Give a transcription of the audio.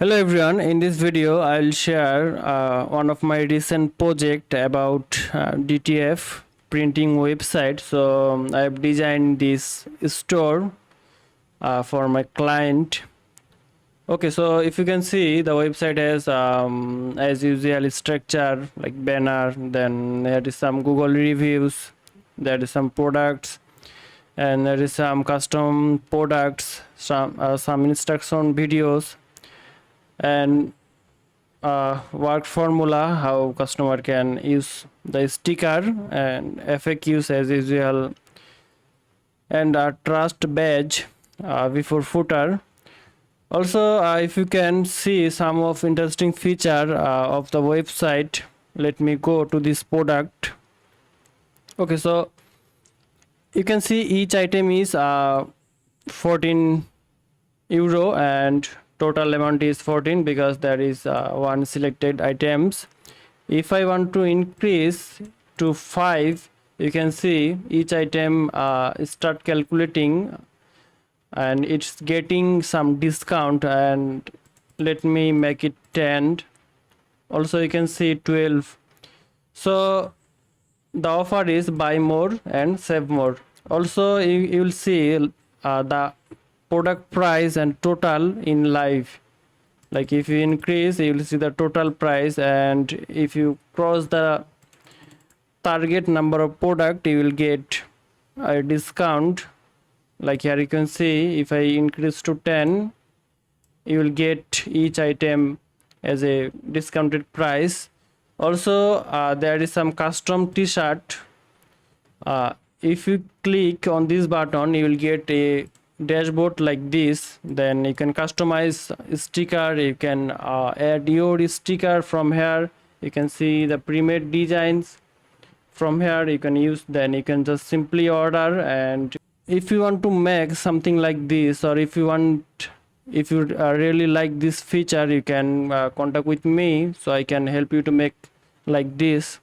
Hello everyone, in this video I'll share one of my recent project about DTF printing website. So I've designed this store for my client. Okay, so if you can see, the website has as usual structure like banner, then there is some Google reviews, there is some products, and there is some custom products, some instruction videos, and work formula how customer can use the sticker, and FAQs as usual, and a trust badge before footer. Also, if you can see some of interesting feature of the website, let me go to this product. Okay, so you can see each item is 14 euro and total amount is 14 because there is one selected items. If I want to increase to 5, you can see each item start calculating and it's getting some discount, and let me make it 10. Also you can see 12. So the offer is buy more and save more. Also you will see the product price and total in live. Like if you increase, you will see the total price, and if you cross the target number of product, you will get a discount. Like here you can see, if I increase to 10, you will get each item as a discounted price. Also there is some custom t-shirt. If you click on this button, you will get a dashboard like this. Then you can customize sticker, you can add your sticker from here. You can see the pre-made designs from here, you can use, then you can just simply order. And if you want to make something like this, or if you really like this feature, you can contact with me so I can help you to make like this.